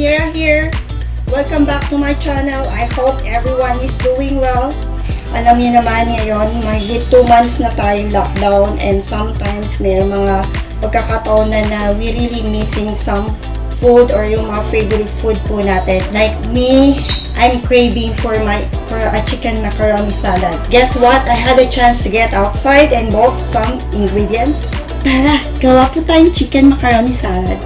Mira here. Welcome back to my channel. I hope everyone is doing well. Alam niyo naman ngayon, mahigit 2 months na tayong lockdown and sometimes may mga pagkakataon na we really missing some food or yung mga favorite food po natin. Like me, I'm craving for a chicken macaroni salad. Guess what? I had a chance to get outside and bought some ingredients. Tara, gawa po tayong chicken macaroni salad.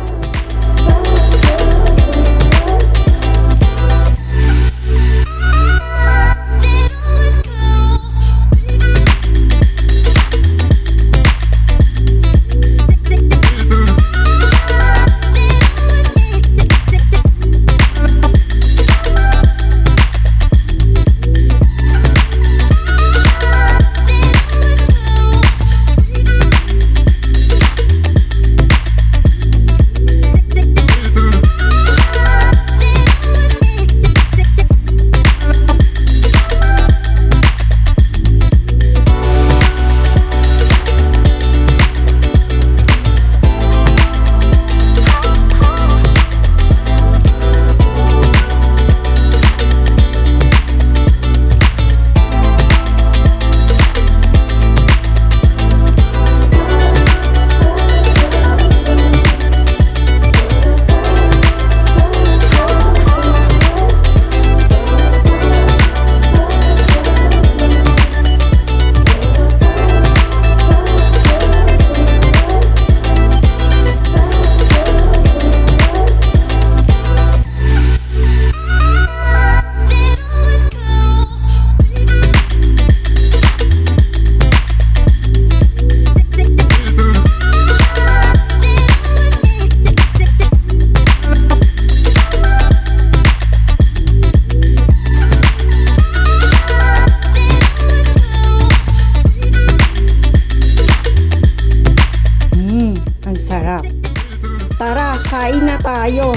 Sarap. Tara, kain na tayo.